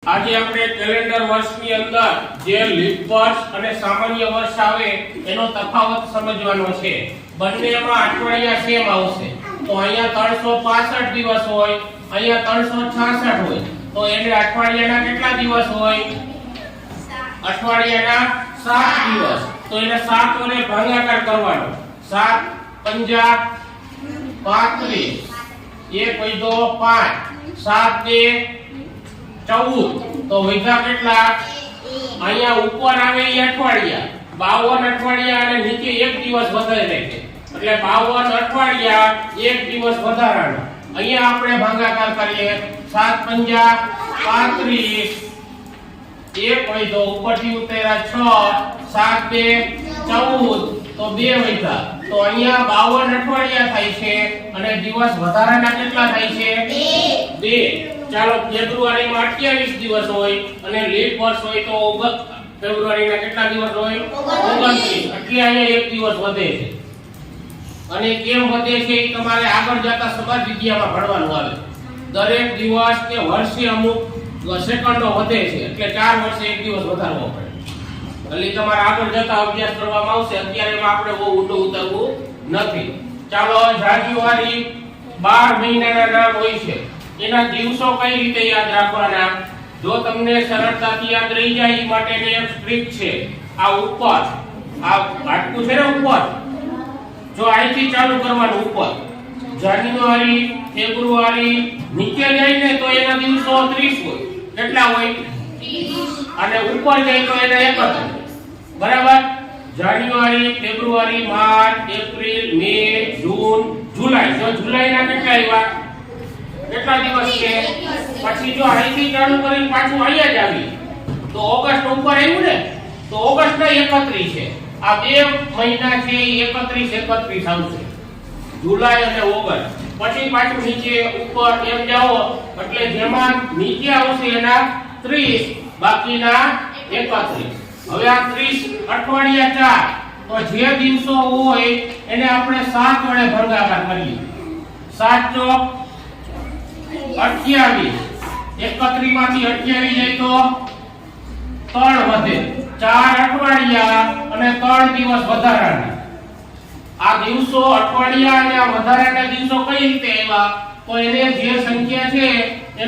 આજે આપણે કેલેન્ડર વર્ષની અંદર જે લીપ વર્ષ અને સામાન્ય વર્ષ આવે એનો તફાવત સમજવાનો છે. બંનેમાં અઠવાડિયા સેમ આવશે. તો અહીંયા 365 દિવસ હોય, અહીંયા 366 હોય. તો એટલે અઠવાડિયાના કેટલા દિવસ હોય? અઠવાડિયાના 7 દિવસ. તો એને 7 વડે ભાગાકાર કરવાનો. 7 પંજા 35, 1 વૈધો 5, 7 2 14. તો વૈધા કેટલા? અહીંયા ઉપર આવે એ અઠવાડિયા 52 અઠવાડિયા અને નીચે એક દિવસ વધારે છે એટલે 52 અઠવાડિયા એક દિવસ વધારાનો. અહીંયા આપણે ભાગાકાર કરીએ 7 પંજા 35, 1 વૈધો ઉપરથી ઉતર્યા 6, 7 2 14. તો 2 વૈધા. તો અહીંયા 52 અઠવાડિયા થાય છે અને દિવસ વધારાના કેટલા થાય છે? 2. ચાલો ફેબ્રુઆરીમાં 28 દિવસ હોય અને લીપ વર્ષ હોય તો ફેબ્રુઆરીના કેટલા દિવસ હોય? 29. એટલે અહીંયા એક દિવસ વધે છે. અને કેમ વધે છે એ તમારે આગળ જતા સમાજ વિદ્યામાં ભણવાનું આવે. દરેક દિવસ કે વર્ષે અમુક સેકન્ડો વધે છે એટલે 4 વર્ષે એક દિવસ વધારવો પડે. એટલે તમારે આગળ જતા અભ્યાસ કરવામાં આવશે. અત્યારે એમાં આપણે બહુ ઊંડું ઉતરવું નથી. ચાલો જાન્યુઆરી 12 મહિનાના નામ હોય છે. એના દિવસો કઈ રીતે યાદ રાખવાના? જો તમને સરળતાથી યાદ રહી જાય એ માટેની એક ટ્રીક છે. આ ઉપર આ આટલું છે ને ઉપર, જો અહીંથી ચાલુ કરવાનું ઉપર જાન્યુઆરી ફેબ્રુઆરી નીચે જાય ને તો એના દિવસો 30 હોય. કેટલા હોય? 30. અને ઉપર જાય તો એના 31. બરાબર? જાન્યુઆરી ફેબ્રુઆરી માર્ચ એપ્રિલ મે જૂન જુલાઈ. જો જુલાઈના કેટલા આવ્યા? કેટલા દિવસ છે? પછી જો અહીંથી ચાલુ કરીને પાછું અહીંયા જ આવી તો ઓગસ્ટ ઉપર આવ્યું ને તો ઓગસ્ટના 31 છે. આ બે મહિના છે એ 31 આવશે. જુલાઈ અને ઓગસ્ટ. પછી પાછું નીચે ઉપર એમ જાઓ એટલે જેમાં નીચે આવશે એના 30, બાકીના 31. હવે આ 30 અઠવાડિયા 4. તો જે દિવસો હોય એને આપણે 7 વડે ભાગાકાર કરીએ. 7 ચોક 28. 31 માંથી 28 જાય તો 3 વધે. 4 અઠવાડિયા અને 3 દિવસ વધારાના. આ દિવસો અઠવાડિયા અને આ વધારાના દિવસો કઈ રીતે આવ્યા? તો એને જે સંખ્યા છે